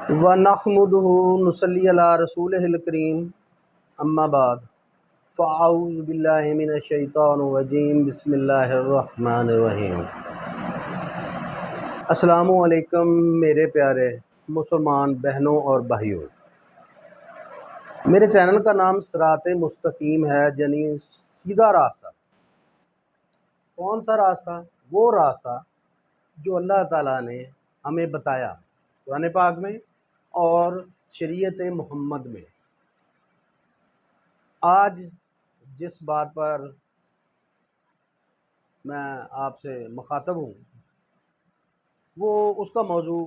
ونحمده نصلی علی رسولہ الکریم اما بعد فاعوذ باللہ من الشیطان الرجیم بسم اللہ الرحمن الرحیم۔ السلام علیکم میرے پیارے مسلمان بہنوں اور بھائیوں، میرے چینل کا نام صراط مستقیم ہے، یعنی سیدھا راستہ۔ کون سا راستہ؟ وہ راستہ جو اللہ تعالیٰ نے ہمیں بتایا قرآن پاک میں اور شریعت محمد میں۔ آج جس بات پر میں آپ سے مخاطب ہوں وہ اس کا موضوع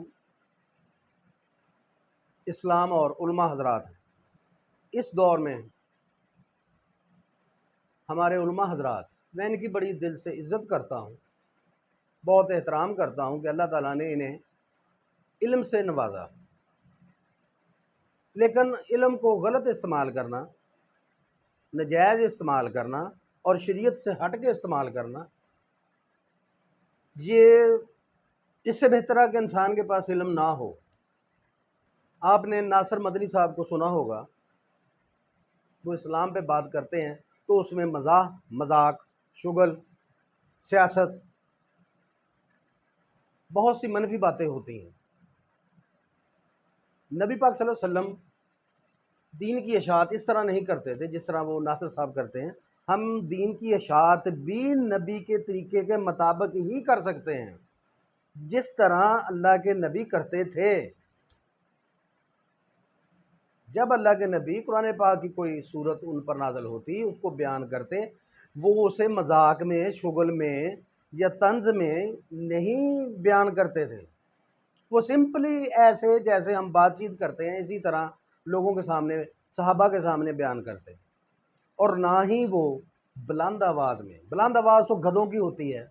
اسلام اور علماء حضرات ہیں۔ اس دور میں ہمارے علماء حضرات، میں ان کی بڑی دل سے عزت کرتا ہوں، بہت احترام کرتا ہوں کہ اللہ تعالیٰ نے انہیں علم سے نوازا، لیکن علم کو غلط استعمال کرنا، ناجائز استعمال کرنا اور شریعت سے ہٹ کے استعمال کرنا، یہ اس سے بہتر ہے کہ انسان کے پاس علم نہ ہو۔ آپ نے ناصر مدنی صاحب کو سنا ہوگا، وہ اسلام پہ بات کرتے ہیں تو اس میں مزاح، مذاق، شغل، سیاست، بہت سی منفی باتیں ہوتی ہیں۔ نبی پاک صلی اللہ علیہ وسلم دین کی اشاعت اس طرح نہیں کرتے تھے جس طرح وہ ناصر صاحب کرتے ہیں۔ ہم دین کی اشاعت بھی نبی کے طریقے کے مطابق ہی کر سکتے ہیں جس طرح اللہ کے نبی کرتے تھے۔ جب اللہ کے نبی قرآن پاک کی کوئی صورت ان پر نازل ہوتی، اس کو بیان کرتے، وہ اسے مذاق میں، شغل میں یا طنز میں نہیں بیان کرتے تھے۔ وہ سمپلی ایسے جیسے ہم بات چیت کرتے ہیں اسی طرح لوگوں کے سامنے، صحابہ کے سامنے بیان کرتے، اور نہ ہی وہ بلند آواز میں۔ بلند آواز تو گدھوں کی ہوتی ہے۔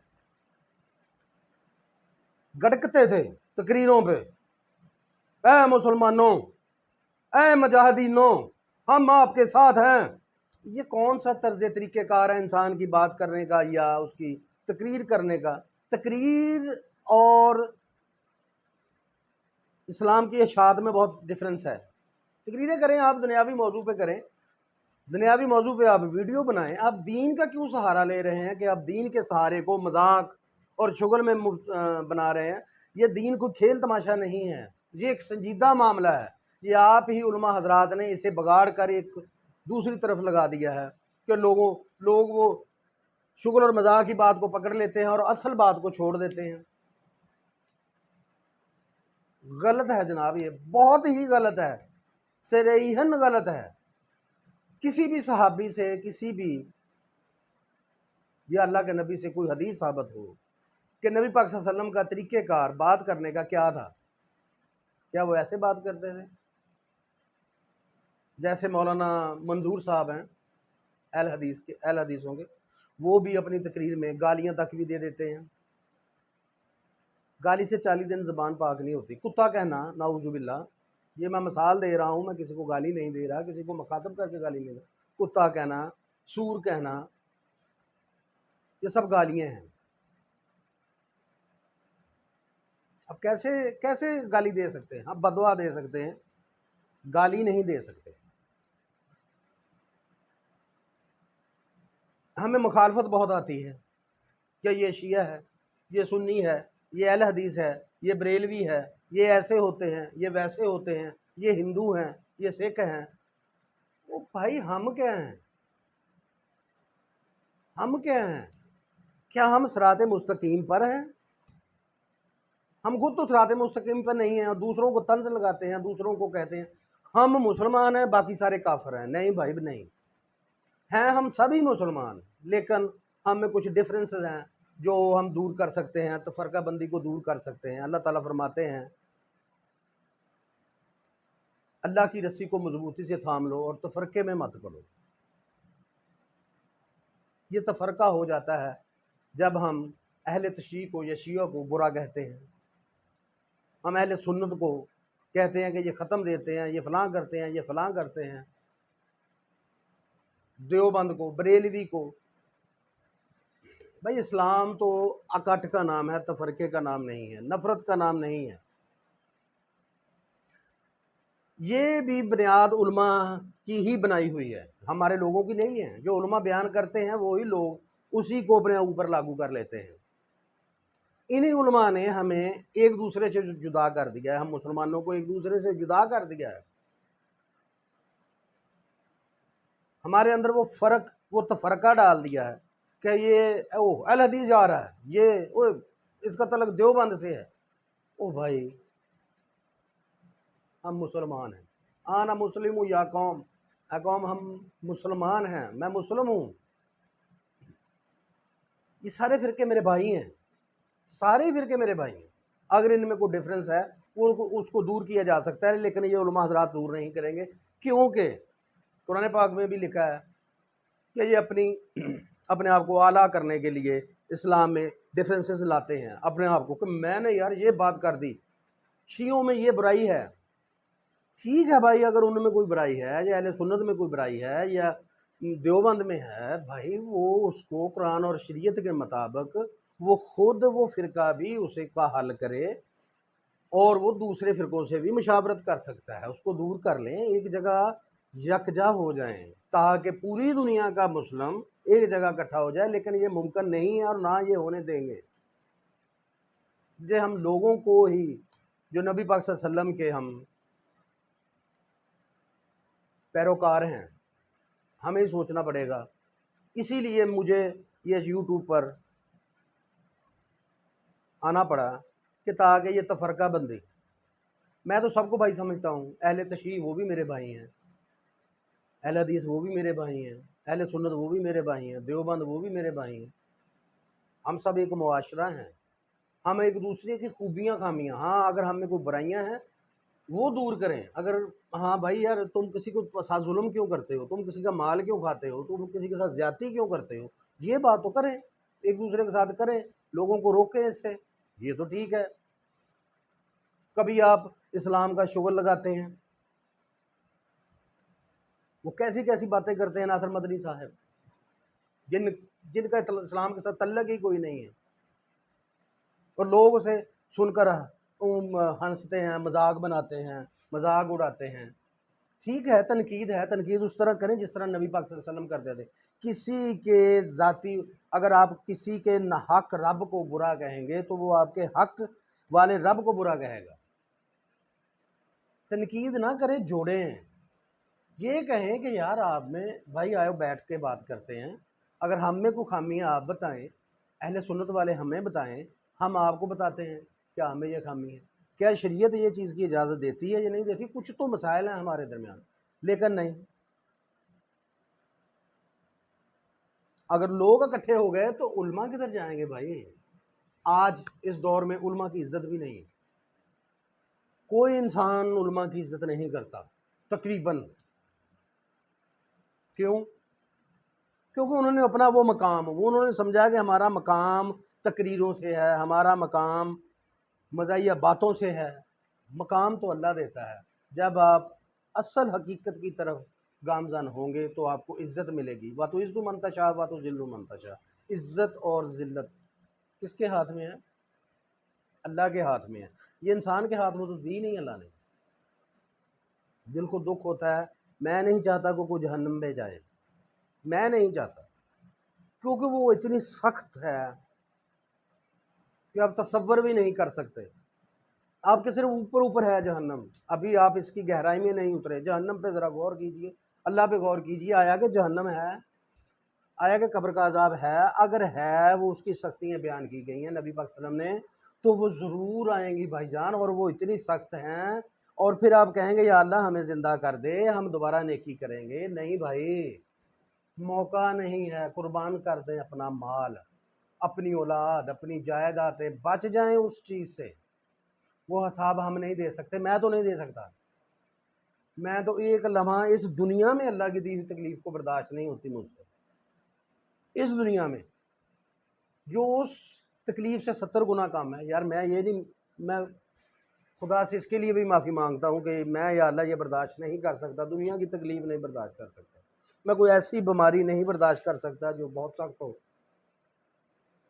گڑکتے تھے تقریروں پہ، اے مسلمانوں، اے مجاہدینوں، ہم آپ کے ساتھ ہیں۔ یہ کون سا طرز طریقہ کار ہے انسان کی بات کرنے کا یا اس کی تقریر کرنے کا؟ تقریر اور اسلام کی اشاعت میں بہت ڈفرنس ہے۔ تقریریں کریں آپ دنیاوی موضوع پہ کریں، دنیاوی موضوع پہ آپ ویڈیو بنائیں۔ آپ دین کا کیوں سہارا لے رہے ہیں کہ آپ دین کے سہارے کو مذاق اور شغل میں بنا رہے ہیں؟ یہ دین کو کھیل تماشا نہیں ہے، یہ ایک سنجیدہ معاملہ ہے۔ یہ آپ ہی علماء حضرات نے اسے بگاڑ کر ایک دوسری طرف لگا دیا ہے کہ لوگ وہ شغل اور مذاق کی بات کو پکڑ لیتے ہیں اور اصل بات کو چھوڑ دیتے ہیں۔ غلط ہے جناب، یہ بہت ہی غلط ہے، صریحاً غلط ہے۔ کسی بھی صحابی سے، کسی بھی یا اللہ کے نبی سے کوئی حدیث ثابت ہو کہ نبی پاک صلی اللہ علیہ وسلم کا طریقہ کار بات کرنے کا کیا تھا؟ کیا وہ ایسے بات کرتے تھے جیسے مولانا منظور صاحب ہیں اہل حدیثوں کے؟ وہ بھی اپنی تقریر میں گالیاں تک بھی دے دیتے ہیں۔ گالی سے 40 دن زبان پاک نہیں ہوتی۔ کتا کہنا، نعوذ باللہ، یہ میں مثال دے رہا ہوں، میں کسی کو گالی نہیں دے رہا، کسی کو مخاطب کر کے گالی نہیں دے رہا۔ کتا کہنا، سور کہنا، یہ سب گالیاں ہیں۔ اب کیسے گالی دے سکتے ہیں؟ اب بدعا دے سکتے ہیں، گالی نہیں دے سکتے۔ ہمیں مخالفت بہت آتی ہے کہ یہ شیعہ ہے، یہ سنی ہے، یہ اہل حدیث ہے، یہ بریلوی ہے، یہ ایسے ہوتے ہیں، یہ ویسے ہوتے ہیں، یہ ہندو ہیں، یہ سکھ ہیں۔ وہ بھائی ہم کیا ہیں؟ ہم کیا ہیں؟ کیا ہم صراط مستقیم پر ہیں؟ ہم خود تو صراط مستقیم پر نہیں ہیں اور دوسروں کو طنز لگاتے ہیں، دوسروں کو کہتے ہیں ہم مسلمان ہیں باقی سارے کافر ہیں۔ نہیں بھائی، نہیں ہیں، ہم سبھی مسلمان، لیکن ہم میں کچھ ڈفرینسز ہیں جو ہم دور کر سکتے ہیں، تفرقہ بندی کو دور کر سکتے ہیں۔ اللہ تعالیٰ فرماتے ہیں اللہ کی رسی کو مضبوطی سے تھام لو اور تفرقے میں مت پڑو۔ یہ تفرقہ ہو جاتا ہے جب ہم اہل تشیع کو یا شیعہ کو برا کہتے ہیں، ہم اہل سنت کو کہتے ہیں کہ یہ ختم دیتے ہیں، یہ فلاں کرتے ہیں، یہ فلاں کرتے ہیں، دیوبند کو، بریلوی کو۔ بھائی اسلام تو اکٹ کا نام ہے، تفرقے کا نام نہیں ہے، نفرت کا نام نہیں ہے۔ یہ بھی بنیاد علماء کی ہی بنائی ہوئی ہے، ہمارے لوگوں کی نہیں ہے۔ جو علماء بیان کرتے ہیں وہی لوگ اسی کو اپنے اوپر لاگو کر لیتے ہیں۔ انہی علماء نے ہمیں ایک دوسرے سے جدا کر دیا ہے، ہم مسلمانوں کو ایک دوسرے سے جدا کر دیا ہے۔ ہمارے اندر وہ فرق، وہ تفرقہ ڈال دیا ہے کہ یہ اہل حدیث جا رہا ہے، یہ اس کا تعلق دیوبند سے ہے۔ او بھائی، ہم مسلمان ہیں، آنا مسلم ہوں یا قوم، اے قوم ہم مسلمان ہیں، میں مسلم ہوں۔ یہ سارے فرقے میرے بھائی ہیں، سارے فرقے میرے بھائی ہیں۔ اگر ان میں کوئی ڈیفرنس ہے اس کو دور کیا جا سکتا ہے، لیکن یہ علماء حضرات دور نہیں کریں گے، کیونکہ قرآن پاک میں بھی لکھا ہے کہ یہ اپنے آپ کو اعلیٰ کرنے کے لیے اسلام میں ڈیفرنسز لاتے ہیں اپنے آپ کو، کہ میں نے یار یہ بات کر دی، شیعوں میں یہ برائی ہے۔ ٹھیک ہے بھائی، اگر ان میں کوئی برائی ہے یا اہل سنت میں کوئی برائی ہے یا دیوبند میں ہے، بھائی وہ اس کو قرآن اور شریعت کے مطابق وہ خود وہ فرقہ بھی اسے کا حل کرے، اور وہ دوسرے فرقوں سے بھی مشاورت کر سکتا ہے، اس کو دور کر لیں، ایک جگہ یکجا ہو جائیں تاکہ پوری دنیا کا مسلم ایک جگہ اکٹھا ہو جائے۔ لیکن یہ ممکن نہیں ہے اور نہ یہ ہونے دیں گے۔ ہم لوگوں کو ہی جو نبی پاک صلی اللہ علیہ وسلم کے ہم پیروکار ہیں، ہمیں سوچنا پڑے گا۔ اسی لیے مجھے یہ یوٹیوب پر آنا پڑا کہ تاکہ یہ تفرقہ بندی، میں تو سب کو بھائی سمجھتا ہوں، اہل تشیع وہ بھی میرے بھائی ہیں، اہل حدیث وہ بھی میرے بھائی ہیں، اہل سنت وہ بھی میرے بھائی ہیں، دیوبند وہ بھی میرے بھائی ہیں۔ ہم سب ایک معاشرہ ہیں، ہم ایک دوسرے کی خوبیاں خامیاں، ہاں اگر ہم میں کوئی برائیاں ہیں وہ دور کریں۔ اگر ہاں بھائی یار تم کسی کو ساتھ ظلم کیوں کرتے ہو، تم کسی کا مال کیوں کھاتے ہو، تم کسی کے ساتھ زیادتی کیوں کرتے ہو، یہ بات تو کریں، ایک دوسرے کے ساتھ کریں، لوگوں کو روکیں اس سے، یہ تو ٹھیک ہے۔ کبھی آپ اسلام کا شغل لگاتے ہیں، وہ کیسی کیسی باتیں کرتے ہیں ناصر مدنی صاحب، جن کا اسلام کے ساتھ تعلق ہی کوئی نہیں ہے، اور لوگ اسے سن کر ہنستے ہیں، مذاق بناتے ہیں، مذاق اڑاتے ہیں۔ ٹھیک ہے، تنقید ہے، تنقید اس طرح کریں جس طرح نبی پاک صلی اللہ علیہ وسلم کرتے تھے۔ کسی کے ذاتی، اگر آپ کسی کے ناحق رب کو برا کہیں گے تو وہ آپ کے حق والے رب کو برا کہے گا۔ تنقید نہ کریں، جوڑیں، یہ کہیں کہ یار آپ میں بھائی آئے بیٹھ کے بات کرتے ہیں، اگر ہم میں کوئی خامیاں آپ بتائیں، اہل سنت والے ہمیں بتائیں، ہم آپ کو بتاتے ہیں کیا ہمیں یہ خامی ہے، کیا شریعت یہ چیز کی اجازت دیتی ہے یا نہیں دیتی۔ کچھ تو مسائل ہیں ہمارے درمیان، لیکن نہیں، اگر لوگ اکٹھے ہو گئے تو علماء کدھر جائیں گے بھائی۔ آج اس دور میں علماء کی عزت بھی نہیں، کوئی انسان علماء کی عزت نہیں کرتا تقریباً۔ کیوں؟ کیونکہ انہوں نے اپنا وہ مقام، انہوں نے سمجھا کہ ہمارا مقام تقریروں سے ہے، ہمارا مقام مزاحیہ باتوں سے ہے۔ مقام تو اللہ دیتا ہے، جب آپ اصل حقیقت کی طرف گامزن ہوں گے تو آپ کو عزت ملے گی۔ وَتُعِزُّ مَن تَشَاءُ وَتُذِلُّ مَن تَشَاءُ۔ عزت اور ذلت کس کے ہاتھ میں ہے؟ اللہ کے ہاتھ میں ہے۔ یہ انسان کے ہاتھ میں تو دی نہیں اللہ نے۔ دل کو دکھ ہوتا ہے، میں نہیں چاہتا کہ کوئی جہنم میں جائے، میں نہیں چاہتا، کیونکہ وہ اتنی سخت ہے کہ آپ تصور بھی نہیں کر سکتے۔ آپ کے صرف اوپر اوپر ہے جہنم، ابھی آپ اس کی گہرائی میں نہیں اترے۔ جہنم پہ ذرا غور کیجئے، اللہ پہ غور کیجئے، آیا کہ جہنم ہے، آیا کہ قبر کا عذاب ہے؟ اگر ہے، وہ اس کی سختیاں بیان کی گئی ہیں نبی پاک صلی اللہ علیہ وسلم نے، تو وہ ضرور آئیں گی بھائی جان، اور وہ اتنی سخت ہیں۔ اور پھر آپ کہیں گے یا اللہ ہمیں زندہ کر دے، ہم دوبارہ نیکی کریں گے۔ نہیں بھائی، موقع نہیں ہے، قربان کر دیں اپنا مال، اپنی اولاد، اپنی جائیدادیں، بچ جائیں اس چیز سے۔ وہ حساب ہم نہیں دے سکتے، میں تو نہیں دے سکتا، میں تو ایک لمحہ اس دنیا میں اللہ کی دی ہوئی تکلیف کو برداشت نہیں ہوتی مجھ سے، اس دنیا میں جو اس تکلیف سے 70 گنا کم ہے۔ یار میں یہ نہیں، میں خدا سے اس کے لیے بھی معافی مانگتا ہوں کہ میں یا اللہ یہ برداشت نہیں کر سکتا، دنیا کی تکلیف نہیں برداشت کر سکتا، میں کوئی ایسی بیماری نہیں برداشت کر سکتا جو بہت سخت ہو،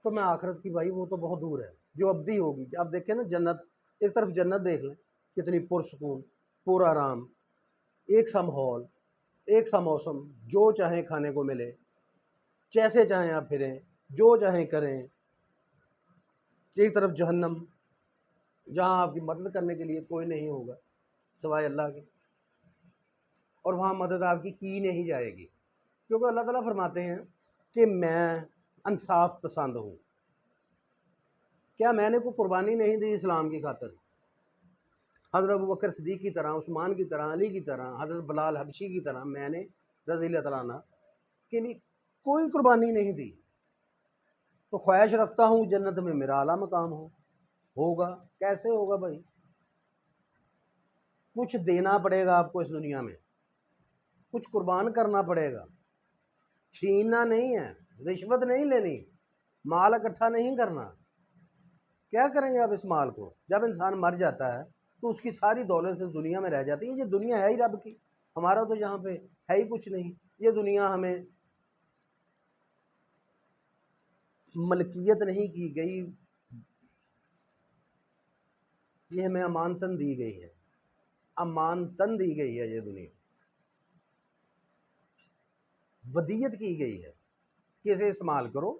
تو میں آخرت کی بھائی وہ تو بہت دور ہے جو ابدی ہوگی۔ آپ دیکھیں نا جنت، ایک طرف جنت دیکھ لیں کتنی پرسکون، پر آرام، ایک سا ماحول، ایک سا موسم، جو چاہیں کھانے کو ملے، جیسے چاہیں آپ پھریں، جو چاہیں کریں. ایک طرف جہنم جہاں آپ کی مدد کرنے کے لیے کوئی نہیں ہوگا سوائے اللہ کے، اور وہاں مدد آپ کی نہیں جائے گی، کیونکہ اللہ تعالیٰ فرماتے ہیں کہ میں انصاف پسند ہوں. کیا میں نے کوئی قربانی نہیں دی اسلام کی خاطر؟ حضرت ابوبکر صدیق کی طرح، عثمان کی طرح، علی کی طرح، حضرت بلال حبشی کی طرح میں نے رضی اللہ تعالیٰ عنہ کے لیے کوئی قربانی نہیں دی. تو خواہش رکھتا ہوں جنت میں میرا اعلیٰ مقام ہوگا. کیسے ہوگا بھائی؟ کچھ دینا پڑے گا آپ کو اس دنیا میں، کچھ قربان کرنا پڑے گا. چھیننا نہیں ہے، رشوت نہیں لینی، مال اکٹھا نہیں کرنا. کیا کریں گے آپ اس مال کو؟ جب انسان مر جاتا ہے تو اس کی ساری دولت سے دنیا میں رہ جاتی ہے. یہ دنیا ہے ہی رب کی، ہمارا تو یہاں پہ ہے ہی کچھ نہیں. یہ دنیا ہمیں ملکیت نہیں کی گئی، یہ ہمیں امانتن دی گئی ہے، امانتن دی گئی ہے. یہ دنیا ودیت کی گئی ہے کہ اسے استعمال کرو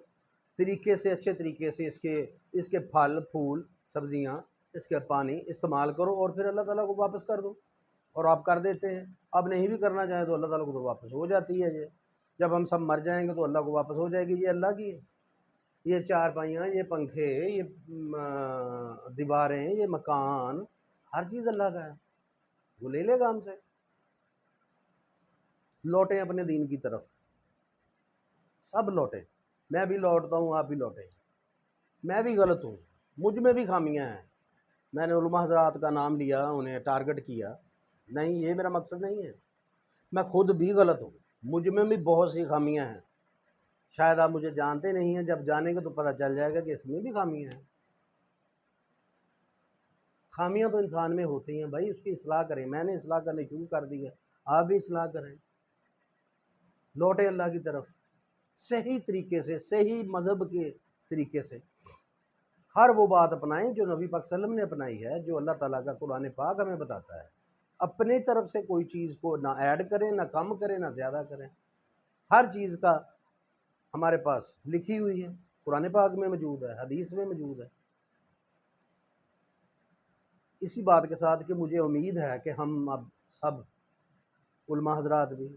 طریقے سے، اچھے طریقے سے. اس کے پھل پھول سبزیاں، اس کے پانی استعمال کرو، اور پھر اللہ تعالیٰ کو واپس کر دو. اور آپ کر دیتے ہیں. اب نہیں بھی کرنا چاہیں تو اللہ تعالیٰ کو تو واپس ہو جاتی ہے. یہ جب ہم سب مر جائیں گے تو اللہ کو واپس ہو جائے گی. یہ اللہ کی ہے. یہ چارپائیاں، یہ پنکھے، یہ دیواریں، یہ مکان، ہر چیز اللہ کا ہے. وہ لے لے گا ہم سے. لوٹیں اپنے دین کی طرف، سب لوٹیں. میں بھی لوٹتا ہوں، آپ بھی لوٹیں. میں بھی غلط ہوں، مجھ میں بھی خامیاں ہیں. میں نے علماء حضرات کا نام لیا، انہیں ٹارگٹ کیا، نہیں، یہ میرا مقصد نہیں ہے. میں خود بھی غلط ہوں، مجھ میں بھی بہت سی خامیاں ہیں. شاید آپ مجھے جانتے نہیں ہیں، جب جانیں گے تو پتہ چل جائے گا کہ اس میں بھی خامیاں ہیں. خامیاں تو انسان میں ہوتی ہیں بھائی، اس کی اصلاح کریں. میں نے اصلاح کرنی شروع کر دی ہے، آپ بھی اصلاح کریں. لوٹیں اللہ کی طرف صحیح طریقے سے، صحیح مذہب کے طریقے سے. ہر وہ بات اپنائیں جو نبی پاک صلی اللہ علیہ وسلم نے اپنائی ہے، جو اللہ تعالیٰ کا قرآن پاک ہمیں بتاتا ہے. اپنی طرف سے کوئی چیز کو نہ ایڈ کریں، نہ کم کریں، نہ زیادہ کریں. ہر چیز کا ہمارے پاس لکھی ہوئی ہے، قرآن پاک میں موجود ہے، حدیث میں موجود ہے. اسی بات کے ساتھ کہ مجھے امید ہے کہ ہم اب سب علماء حضرات بھی،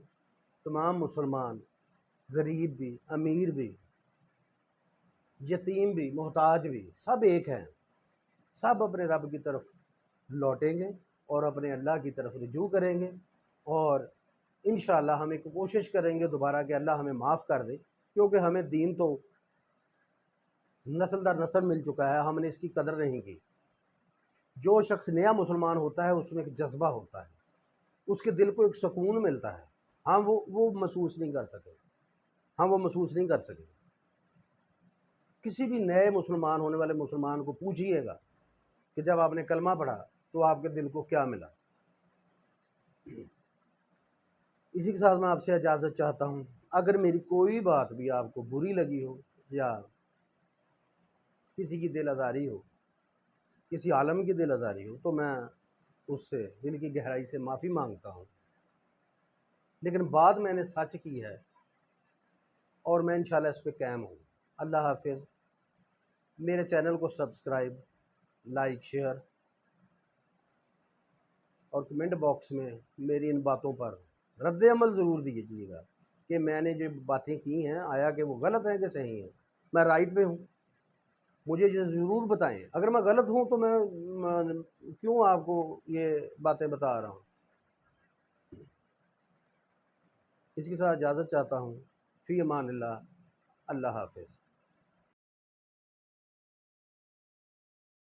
تمام مسلمان، غریب بھی، امیر بھی، یتیم بھی، محتاج بھی، سب ایک ہیں. سب اپنے رب کی طرف لوٹیں گے اور اپنے اللہ کی طرف رجوع کریں گے، اور انشاءاللہ ہم ایک کوشش کریں گے دوبارہ کہ اللہ ہمیں معاف کر دے. کیونکہ ہمیں دین تو نسل در نسل مل چکا ہے، ہم نے اس کی قدر نہیں کی. جو شخص نیا مسلمان ہوتا ہے اس میں ایک جذبہ ہوتا ہے، اس کے دل کو ایک سکون ملتا ہے. ہم وہ محسوس نہیں کر سکے، ہم وہ محسوس نہیں کر سکے. کسی بھی نئے مسلمان ہونے والے مسلمان کو پوچھئے گا کہ جب آپ نے کلمہ پڑھا تو آپ کے دل کو کیا ملا. اسی کے ساتھ میں آپ سے اجازت چاہتا ہوں. اگر میری کوئی بات بھی آپ کو بری لگی ہو، یا کسی کی دل آزاری ہو، کسی عالم کی دل آزاری ہو، تو میں اس سے دل کی گہرائی سے معافی مانگتا ہوں. لیکن بات میں نے سچ کی ہے، اور میں انشاءاللہ اس پہ قائم ہوں. اللہ حافظ. میرے چینل کو سبسکرائب، لائک، شیئر، اور کمنٹ باکس میں میری ان باتوں پر رد عمل ضرور دیجیے گا کہ میں نے جو باتیں کی ہیں آیا کہ وہ غلط ہیں کہ صحیح ہیں. میں رائٹ پہ ہوں، مجھے یہ ضرور بتائیں. اگر میں غلط ہوں تو میں کیوں آپ کو یہ باتیں بتا رہا ہوں. اس کے ساتھ اجازت چاہتا ہوں. فی امان اللہ. اللہ حافظ.